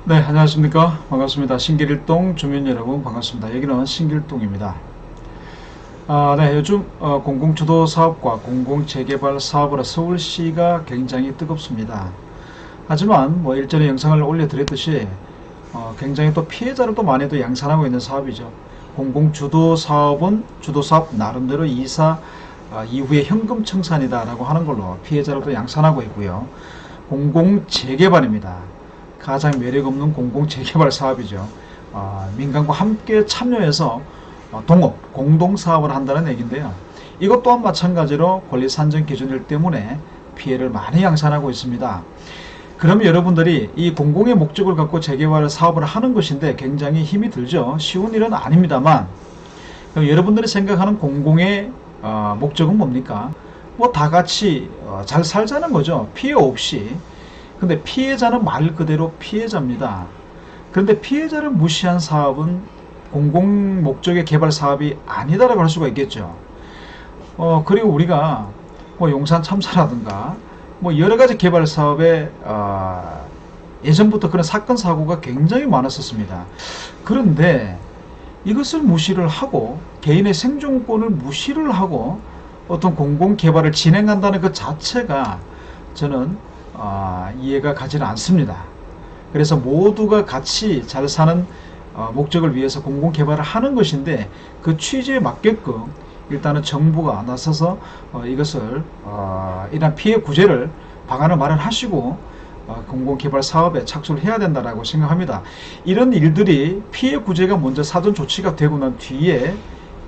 네, 안녕하십니까. 반갑습니다. 신길동 주민 여러분 반갑습니다. 여기는 신길동입니다. 네, 요즘 공공주도 사업과 공공재개발 사업으로 서울시가 굉장히 뜨겁습니다. 하지만 뭐 일전에 영상을 올려드렸듯이 굉장히 또 피해자를 또 많이 또 양산하고 있는 사업이죠. 공공주도 사업은 주도사업 나름대로 이사 이후에 현금 청산이다라고 하는 걸로 피해자를 또 양산하고 있고요. 공공재개발입니다. 가장 매력 없는 공공재개발 사업이죠. 민간과 함께 참여해서 동업, 공동사업을 한다는 얘기인데요. 이것 또한 마찬가지로 권리 산정 기준일 때문에 피해를 많이 양산하고 있습니다. 그럼 여러분들이 이 공공의 목적을 갖고 재개발 사업을 하는 것인데 굉장히 힘이 들죠. 쉬운 일은 아닙니다만, 그럼 여러분들이 생각하는 공공의 목적은 뭡니까? 뭐 다 같이 잘 살자는 거죠. 피해 없이. 근데 피해자는 말 그대로 피해자입니다. 그런데 피해자를 무시한 사업은 공공 목적의 개발 사업이 아니다라고 할 수가 있겠죠. 그리고 우리가 뭐 용산 참사라든가 뭐 여러 가지 개발 사업에 예전부터 그런 사건 사고가 굉장히 많았었습니다. 그런데 이것을 무시를 하고 개인의 생존권을 무시를 하고 어떤 공공 개발을 진행한다는 것 자체가 저는 이해가 가지는 않습니다. 그래서 모두가 같이 잘 사는 목적을 위해서 공공 개발을 하는 것인데 그 취지에 맞게끔 일단은 정부가 나서서 이것을 이런 피해 구제를 방안을 마련하시고 공공 개발 사업에 착수를 해야 된다라고 생각합니다. 이런 일들이 피해 구제가 먼저 사전 조치가 되고 난 뒤에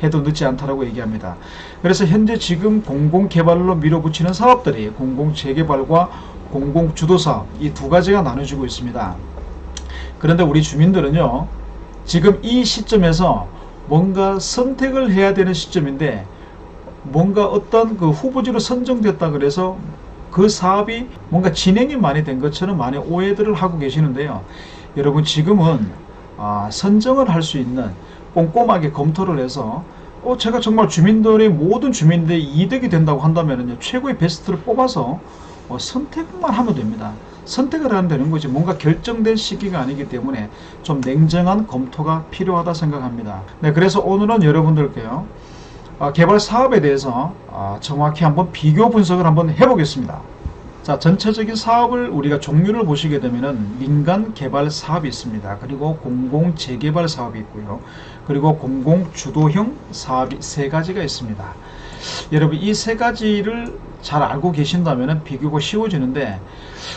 해도 늦지 않다라고 얘기합니다. 그래서 현재 지금 공공 개발로 밀어붙이는 사업들이 공공 재개발과 공공 주도 사업 이 두 가지가 나눠지고 있습니다. 그런데 우리 주민들은요, 지금 이 시점에서 뭔가 선택을 해야 되는 시점인데 뭔가 어떤 그 후보지로 선정됐다 그래서 그 사업이 뭔가 진행이 많이 된 것처럼 많이 오해들을 하고 계시는데요. 여러분 지금은 선정을 할 수 있는 꼼꼼하게 검토를 해서 제가 정말 주민들의 모든 주민들의 이득이 된다고 한다면요, 최고의 베스트를 뽑아서 선택만 하면 됩니다. 선택을 하면 되는 거지 뭔가 결정된 시기가 아니기 때문에 좀 냉정한 검토가 필요하다 생각합니다. 네, 그래서 오늘은 여러분들께요, 개발 사업에 대해서 정확히 한번 비교 분석을 한번 해보겠습니다. 자, 전체적인 사업을 우리가 종류를 보시게 되면은 민간 개발 사업이 있습니다. 그리고 공공 재개발 사업이 있고요. 그리고 공공 주도형 사업이 세 가지가 있습니다. 여러분 이 세 가지를 잘 알고 계신다면 비교가 쉬워지는데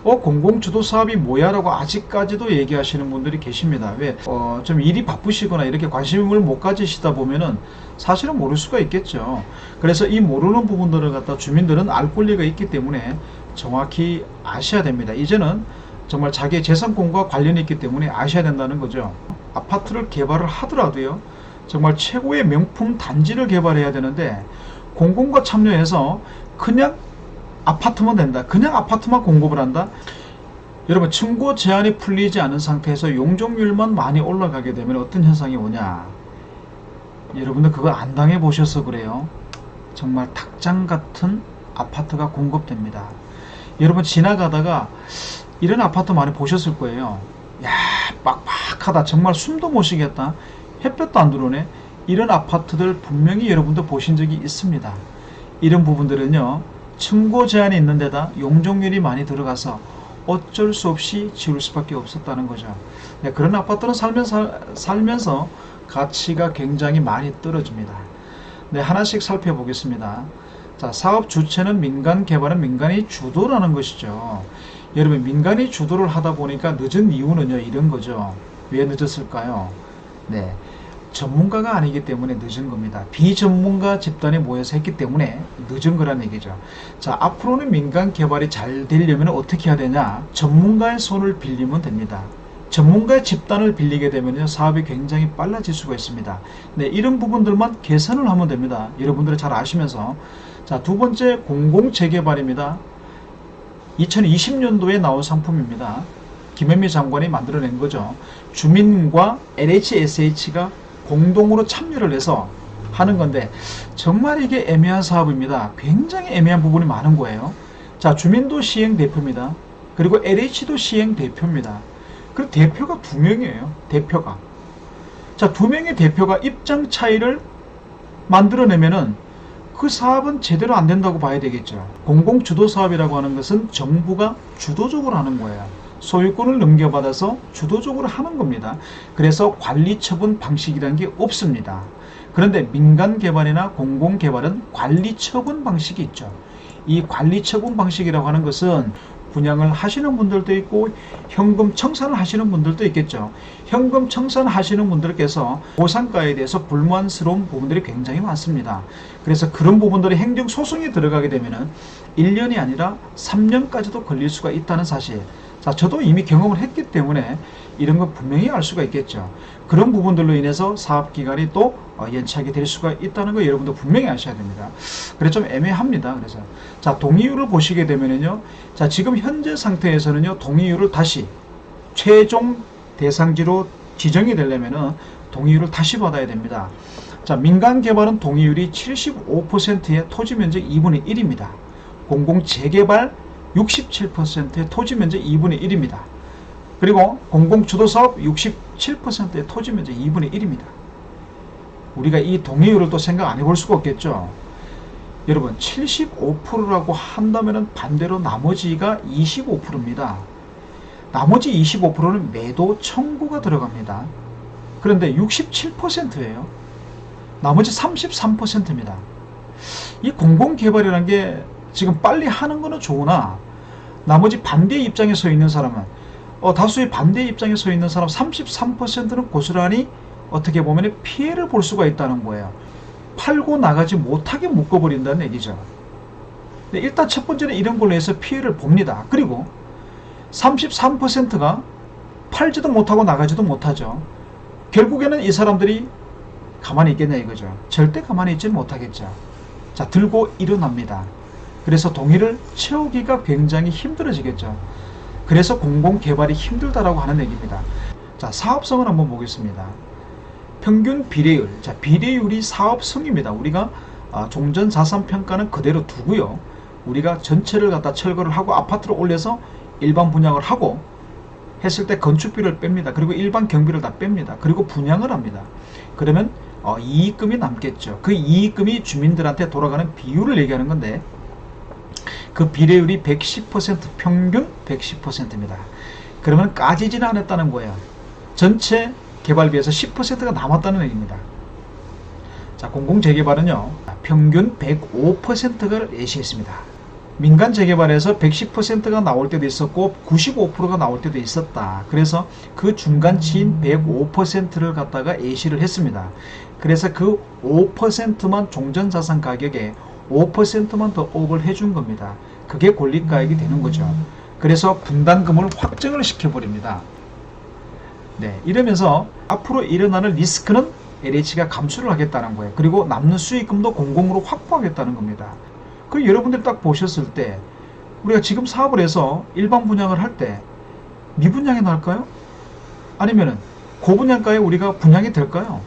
공공 주도 사업이 뭐야 라고 아직까지도 얘기하시는 분들이 계십니다. 왜? 좀 일이 바쁘시거나 이렇게 관심을 못 가지시다 보면은 사실은 모를 수가 있겠죠. 그래서 이 모르는 부분들을 갖다 주민들은 알 권리가 있기 때문에 정확히 아셔야 됩니다. 이제는 정말 자기의 재산권과 관련이 있기 때문에 아셔야 된다는 거죠. 아파트를 개발을 하더라도요, 정말 최고의 명품 단지를 개발해야 되는데 공공과 참여해서 그냥 아파트만 된다, 그냥 아파트만 공급을 한다. 여러분 층고 제한이 풀리지 않은 상태에서 용적률만 많이 올라가게 되면 어떤 현상이 오냐, 여러분들 그거 안 당해 보셔서 그래요. 정말 닭장 같은 아파트가 공급됩니다. 여러분 지나가다가 이런 아파트 많이 보셨을 거예요. 야, 빡빡하다, 정말 숨도 못 쉬겠다, 햇볕도 안 들어오네, 이런 아파트들 분명히 여러분도 보신 적이 있습니다. 이런 부분들은요, 층고 제한이 있는 데다 용적률이 많이 들어가서 어쩔 수 없이 지을 수밖에 없었다는 거죠. 네, 그런 아파트는 살면서 가치가 굉장히 많이 떨어집니다. 네, 하나씩 살펴보겠습니다. 자, 사업 주체는 민간, 개발은 민간이 주도라는 것이죠. 여러분 민간이 주도를 하다 보니까 늦은 이유는요, 이런 거죠. 왜 늦었을까요? 네, 전문가가 아니기 때문에 늦은 겁니다. 비전문가 집단이 모여서 했기 때문에 늦은 거란 얘기죠. 자, 앞으로는 민간 개발이 잘 되려면 어떻게 해야 되냐? 전문가의 손을 빌리면 됩니다. 전문가의 집단을 빌리게 되면 사업이 굉장히 빨라질 수가 있습니다. 네, 이런 부분들만 개선을 하면 됩니다. 여러분들이 잘 아시면서. 자, 두 번째 공공재개발입니다. 2020년도에 나온 상품입니다. 김현미 장관이 만들어낸 거죠. 주민과 LHSH가 공동으로 참여를 해서 하는 건데 정말 이게 애매한 사업입니다. 굉장히 애매한 부분이 많은 거예요. 자, 주민도 시행 대표입니다. 그리고 LH도 시행 대표입니다. 그 대표가 2명이에요. 대표가. 자, 2명의 대표가 입장 차이를 만들어내면은 그 사업은 제대로 안 된다고 봐야 되겠죠. 공공주도 사업이라고 하는 것은 정부가 주도적으로 하는 거예요. 소유권을 넘겨받아서 주도적으로 하는 겁니다. 그래서 관리처분 방식이라는 게 없습니다. 그런데 민간개발이나 공공개발은 관리처분 방식이 있죠. 이 관리처분 방식이라고 하는 것은 분양을 하시는 분들도 있고 현금 청산을 하시는 분들도 있겠죠. 현금 청산하시는 분들께서 보상가에 대해서 불만스러운 부분들이 굉장히 많습니다. 그래서 그런 부분들이 행정소송에 들어가게 되면 1년이 아니라 3년까지도 걸릴 수가 있다는 사실. 자, 저도 이미 경험을 했기 때문에 이런 건 분명히 알 수가 있겠죠. 그런 부분들로 인해서 사업기간이 또 연착이 될 수가 있다는 거 여러분도 분명히 아셔야 됩니다. 그래서 좀 애매합니다. 그래서 자, 동의율을 보시게 되면요, 자, 지금 현재 상태에서는요, 동의율을 다시 최종 대상지로 지정이 되려면은 동의율을 다시 받아야 됩니다. 자, 민간 개발은 동의율이 75%의 토지 면적 2분의 1입니다. 공공 재개발 67%의 토지 면적 2분의 1입니다. 그리고 공공주도사업 67%의 토지 면적 2분의 1입니다. 우리가 이 동의율을 또 생각 안 해볼 수가 없겠죠. 여러분, 75%라고 한다면 반대로 나머지가 25%입니다. 나머지 25%는 매도 청구가 들어갑니다. 그런데 67%예요. 나머지 33%입니다. 이 공공개발이라는 게 지금 빨리 하는 거는 좋으나 나머지 반대 입장에 서 있는 사람은 다수의 반대 입장에 서 있는 사람 33%는 고스란히 어떻게 보면 피해를 볼 수가 있다는 거예요. 팔고 나가지 못하게 묶어버린다는 얘기죠. 일단 첫 번째는 이런 걸로 해서 피해를 봅니다. 그리고 33%가 팔지도 못하고 나가지도 못하죠. 결국에는 이 사람들이 가만히 있겠냐 이거죠. 절대 가만히 있지 못하겠죠. 자, 들고 일어납니다. 그래서 동의를 채우기가 굉장히 힘들어지겠죠. 그래서 공공개발이 힘들다라고 하는 얘기입니다. 자, 사업성을 한번 보겠습니다. 평균 비례율. 자, 비례율이 사업성입니다. 우리가 종전자산평가는 그대로 두고요. 우리가 전체를 갖다 철거를 하고 아파트로 올려서 일반 분양을 하고 했을 때 건축비를 뺍니다. 그리고 일반 경비를 다 뺍니다. 그리고 분양을 합니다. 그러면 이익금이 남겠죠. 그 이익금이 주민들한테 돌아가는 비율을 얘기하는 건데 그 비례율이 110%, 평균 110%입니다. 그러면 까지지는 않았다는 거예요. 전체 개발비에서 10%가 남았다는 얘기입니다. 자, 공공재개발은요, 평균 105%를 예시했습니다. 민간 재개발에서 110%가 나올 때도 있었고 95%가 나올 때도 있었다. 그래서 그 중간치인 105%를 갖다가 예시를 했습니다. 그래서 그 5%만 종전자산 가격에 5%만 더 업을 해준 겁니다. 그게 권리가액이 되는 거죠. 그래서 분담금을 확정을 시켜버립니다. 네, 이러면서 앞으로 일어나는 리스크는 LH가 감수를 하겠다는 거예요. 그리고 남는 수익금도 공공으로 확보하겠다는 겁니다. 그 여러분들 딱 보셨을 때 우리가 지금 사업을 해서 일반 분양을 할 때 미분양이 날까요? 아니면은 고분양가에 우리가 분양이 될까요?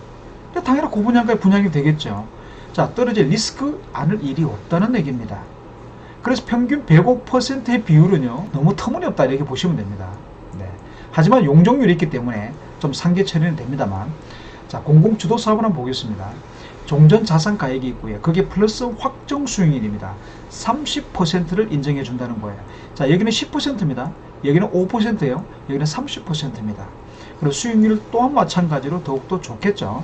당연히 고분양가에 분양이 되겠죠. 자, 떨어질 리스크 않을 일이 없다는 얘기입니다. 그래서 평균 105%의 비율은요, 너무 터무니없다 이렇게 보시면 됩니다. 네. 하지만 용적률이 있기 때문에 좀 상계 처리는 됩니다만, 자, 공공주도 사업을 한번 보겠습니다. 종전자산가액이 있고요. 그게 플러스 확정 수익률입니다. 30%를 인정해 준다는 거예요. 자, 여기는 10%입니다. 여기는 5%예요. 여기는 30%입니다. 그리고 수익률 또한 마찬가지로 더욱더 좋겠죠.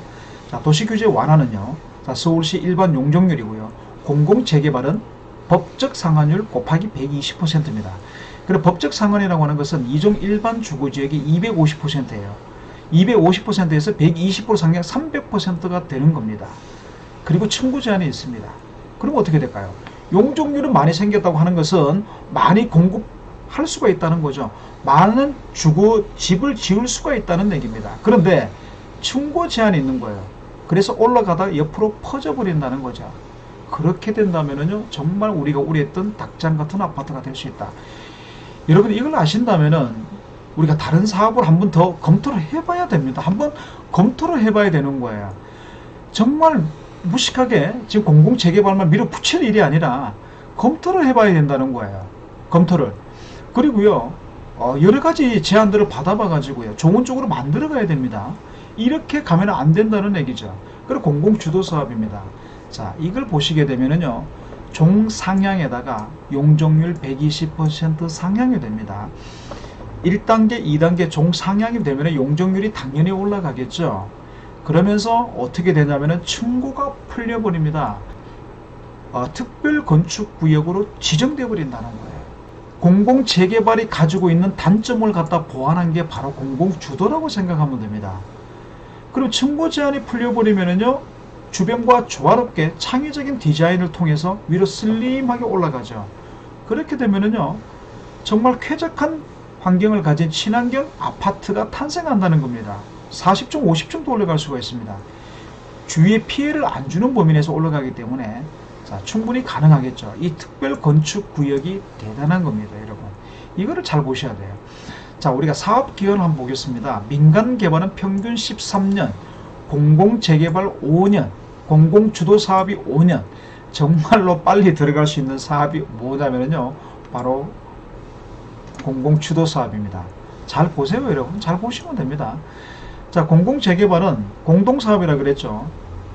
자, 도시규제 완화는요, 자, 서울시 일반 용적률이고요. 공공재개발은 법적 상한율 곱하기 120%입니다. 그리고 법적 상한이라고 하는 것은 이종 일반 주거지역이 250%예요. 250%에서 120% 상향 300%가 되는 겁니다. 그리고 청구 제한이 있습니다. 그럼 어떻게 될까요? 용적률은 많이 생겼다고 하는 것은 많이 공급할 수가 있다는 거죠. 많은 집을 지을 수가 있다는 얘기입니다. 그런데 청구 제한이 있는 거예요. 그래서 올라가다 옆으로 퍼져버린다는 거죠. 그렇게 된다면요, 정말 우리가 우려했던 닭장 같은 아파트가 될 수 있다. 여러분, 이걸 아신다면은 우리가 다른 사업을 한번 더 검토를 해봐야 됩니다. 한번 검토를 해봐야 되는 거예요. 정말 무식하게 지금 공공재개발만 밀어붙일 일이 아니라 검토를 해봐야 된다는 거예요. 검토를. 그리고요, 여러 가지 제안들을 받아봐 가지고요, 좋은 쪽으로 만들어 가야 됩니다. 이렇게 가면 안 된다는 얘기죠. 그리고 공공주도 사업입니다. 자, 이걸 보시게 되면은요, 종상향에다가 용적률 120% 상향이 됩니다. 1단계, 2단계 종상향이 되면 용적률이 당연히 올라가겠죠. 그러면서 어떻게 되냐면은 층고가 풀려버립니다. 특별건축구역으로 지정되어 버린다는 거예요. 공공재개발이 가지고 있는 단점을 갖다 보완한 게 바로 공공주도라고 생각하면 됩니다. 그리고 층고 제한이 풀려버리면은요, 주변과 조화롭게 창의적인 디자인을 통해서 위로 슬림하게 올라가죠. 그렇게 되면은요, 정말 쾌적한 환경을 가진 친환경 아파트가 탄생한다는 겁니다. 40층, 50층도 올라갈 수가 있습니다. 주위에 피해를 안 주는 범위 내에서 올라가기 때문에 자, 충분히 가능하겠죠. 이 특별 건축 구역이 대단한 겁니다, 여러분. 이거를 잘 보셔야 돼요. 자, 우리가 사업 기간을 한번 보겠습니다. 민간 개발은 평균 13년, 공공 재개발 5년, 공공 주도 사업이 5년. 정말로 빨리 들어갈 수 있는 사업이 뭐냐면요, 바로 공공 주도 사업입니다. 잘 보세요, 여러분. 잘 보시면 됩니다. 자, 공공 재개발은 공동 사업이라 그랬죠.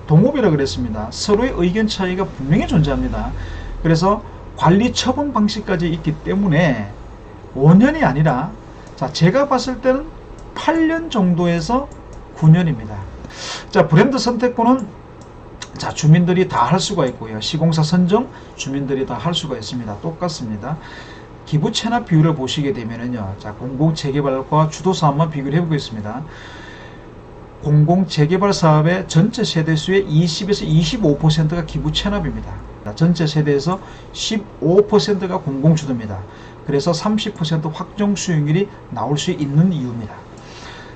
동업이라 그랬습니다. 서로의 의견 차이가 분명히 존재합니다. 그래서 관리 처분 방식까지 있기 때문에 5년이 아니라, 자, 제가 봤을 때는 8년 정도에서 9년입니다. 자, 브랜드 선택권은 자, 주민들이 다 할 수가 있고요. 시공사 선정 주민들이 다 할 수가 있습니다. 똑같습니다. 기부 체납 비율을 보시게 되면은요, 자, 공공 재개발과 주도 사업만 비교를 해보겠습니다. 공공 재개발 사업의 전체 세대수의 20에서 25%가 기부 체납입니다. 전체 세대에서 15%가 공공 주도입니다. 그래서 30% 확정 수용률이 나올 수 있는 이유입니다.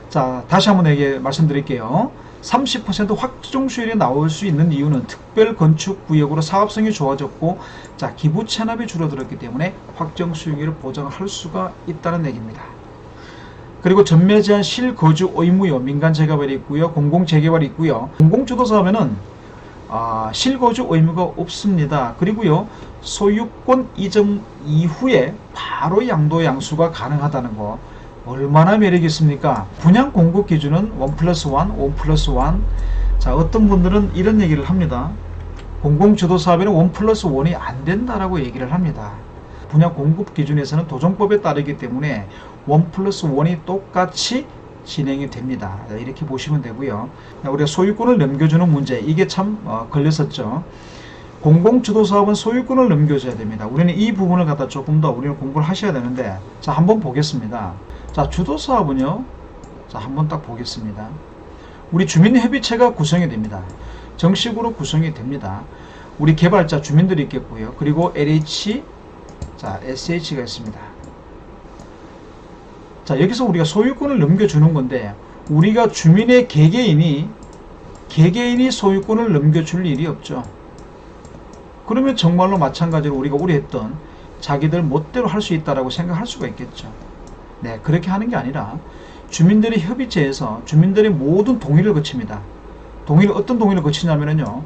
자, 다시 한번 말씀드릴게요. 30% 확정 수율이 나올 수 있는 이유는 특별 건축 구역으로 사업성이 좋아졌고, 자, 기부 체납이 줄어들었기 때문에 확정 수용률을 보장할 수가 있다는 얘기입니다. 그리고 전매 제한 실거주 의무요, 민간 재개발이 있고요, 공공 재개발이 있고요. 공공 주도 사업에는 실거주 의무가 없습니다. 그리고요, 소유권 이전 이후에 바로 양도 양수가 가능하다는 거, 얼마나 매력이 있습니까? 분양 공급 기준은 1+1, 5+1. 자, 어떤 분들은 이런 얘기를 합니다. 공공주도 사업에는 1+1이 안 된다라고 얘기를 합니다. 분양 공급 기준에서는 도정법에 따르기 때문에 1+1이 똑같이 진행이 됩니다. 이렇게 보시면 되고요. 우리가 소유권을 넘겨주는 문제, 이게 참 걸렸었죠. 공공주도 사업은 소유권을 넘겨줘야 됩니다. 우리는 이 부분을 갖다 조금 더 우리는 공부를 하셔야 되는데, 자, 한번 보겠습니다. 자, 주도 사업은요, 자, 한번 딱 보겠습니다. 우리 주민협의체가 구성이 됩니다. 정식으로 구성이 됩니다. 우리 개발자 주민들이 있겠고요. 그리고 LH, 자, SH가 있습니다. 자, 여기서 우리가 소유권을 넘겨주는 건데, 우리가 주민의 개개인이 소유권을 넘겨줄 일이 없죠. 그러면 정말로 마찬가지로 우리가 우려했던 자기들 멋대로 할 수 있다라고 생각할 수가 있겠죠. 네, 그렇게 하는 게 아니라 주민들의 협의체에서 주민들의 모든 동의를 거칩니다. 어떤 동의를 거치냐면요,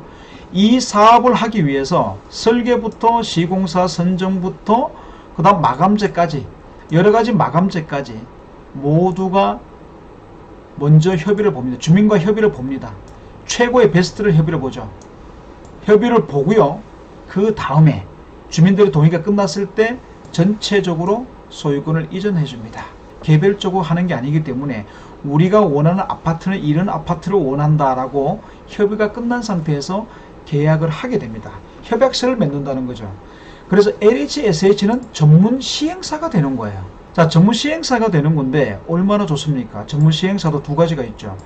이 사업을 하기 위해서 설계부터 시공사 선정부터 그 다음 마감재까지, 여러가지 마감재까지 모두가 먼저 협의를 봅니다. 주민과 협의를 봅니다. 최고의 베스트를 협의를 보죠. 협의를 보고요, 그 다음에 주민들의 동의가 끝났을 때 전체적으로 소유권을 이전해 줍니다. 개별적으로 하는 게 아니기 때문에 우리가 원하는 아파트는 이런 아파트를 원한다라고 협의가 끝난 상태에서 계약을 하게 됩니다. 협약서를 맺는다는 거죠. 그래서 LH, SH는 전문 시행사가 되는 거예요. 자, 전문 시행사가 되는 건데 얼마나 좋습니까? 전문 시행사도 두 가지가 있죠.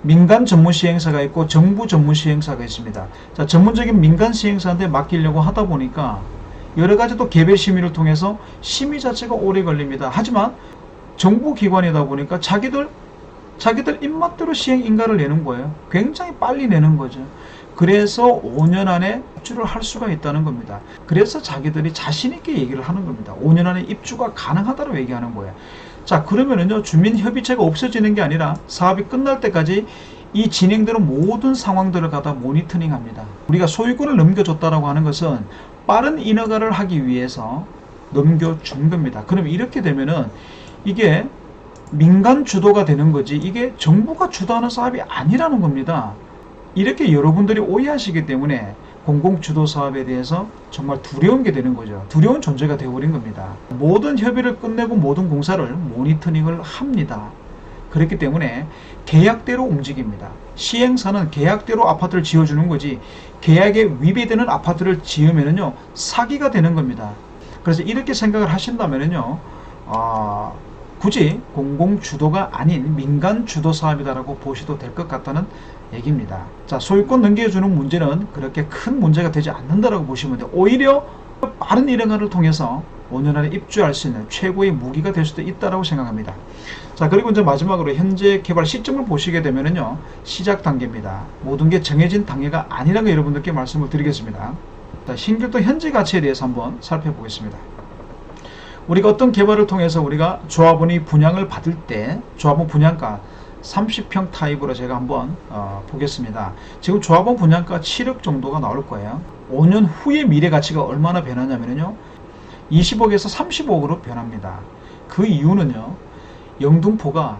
민간 전문 시행사가 있고 정부 전문 시행사가 있습니다. 자, 전문적인 민간 시행사한테 맡기려고 하다 보니까 여러 가지 또 개별 심의를 통해서 심의 자체가 오래 걸립니다. 하지만 정부 기관이다 보니까 자기들 입맛대로 시행 인가를 내는 거예요. 굉장히 빨리 내는 거죠. 그래서 5년 안에 입주를 할 수가 있다는 겁니다. 그래서 자기들이 자신 있게 얘기를 하는 겁니다. 5년 안에 입주가 가능하다고 얘기하는 거예요. 자, 그러면은요, 주민협의체가 없어지는 게 아니라 사업이 끝날 때까지 이 진행되는 모든 상황들을 갖다 모니터링 합니다. 우리가 소유권을 넘겨줬다라고 하는 것은 빠른 인허가를 하기 위해서 넘겨준 겁니다. 그럼 이렇게 되면은 이게 민간 주도가 되는 거지 이게 정부가 주도하는 사업이 아니라는 겁니다. 이렇게 여러분들이 오해하시기 때문에 공공주도 사업에 대해서 정말 두려운 게 되는 거죠. 두려운 존재가 되어버린 겁니다. 모든 협의를 끝내고 모든 공사를 모니터링을 합니다. 그렇기 때문에 계약대로 움직입니다. 시행사는 계약대로 아파트를 지어주는 거지 계약에 위배되는 아파트를 지으면은요 사기가 되는 겁니다. 그래서 이렇게 생각을 하신다면은요 굳이 공공주도가 아닌 민간주도 사업이다라고 보셔도 될 것 같다는 얘기입니다. 자, 소유권 넘겨주는 문제는 그렇게 큰 문제가 되지 않는다라고 보시면 돼요. 오히려 빠른 일행화를 통해서 5년 안에 입주할 수 있는 최고의 무기가 될 수도 있다라고 생각합니다. 자, 그리고 이제 마지막으로 현재 개발 시점을 보시게 되면은요 시작 단계입니다. 모든 게 정해진 단계가 아니라는 거 여러분들께 말씀을 드리겠습니다. 자, 신길동 현재 가치에 대해서 한번 살펴보겠습니다. 우리가 어떤 개발을 통해서 우리가 조합원이 분양을 받을 때 조합원 분양가 30평 타입으로 제가 한번 보겠습니다. 지금 조합원 분양가 7억 정도가 나올 거예요. 5년 후의 미래 가치가 얼마나 변하냐면요 20억에서 30억으로 변합니다. 그 이유는요 영등포가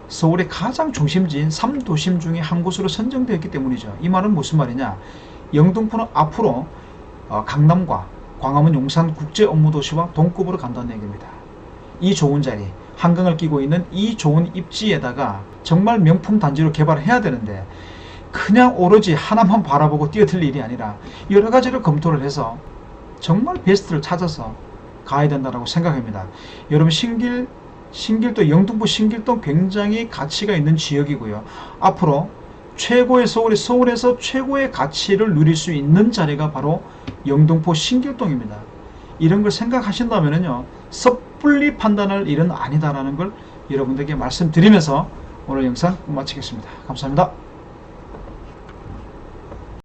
서울의 가장 중심지인 3도심 중에 한 곳으로 선정되었기 때문이죠. 이 말은 무슨 말이냐, 영등포는 앞으로 강남과 광화문 용산 국제 업무도시와 동급으로 간다는 얘기입니다. 이 좋은 자리, 한강을 끼고 있는 이 좋은 입지에다가 정말 명품 단지로 개발을 해야 되는데 그냥 오로지 하나만 바라보고 뛰어들 일이 아니라 여러 가지를 검토를 해서 정말 베스트를 찾아서 가야 된다고 생각합니다. 여러분 신길동, 영등포 신길동 굉장히 가치가 있는 지역이고요. 앞으로 최고의 서울에서 최고의 가치를 누릴 수 있는 자리가 바로 영등포 신길동입니다. 이런 걸 생각하신다면요 섣불리 판단할 일은 아니다라는 걸 여러분들에게 말씀드리면서 오늘 영상 마치겠습니다. 감사합니다.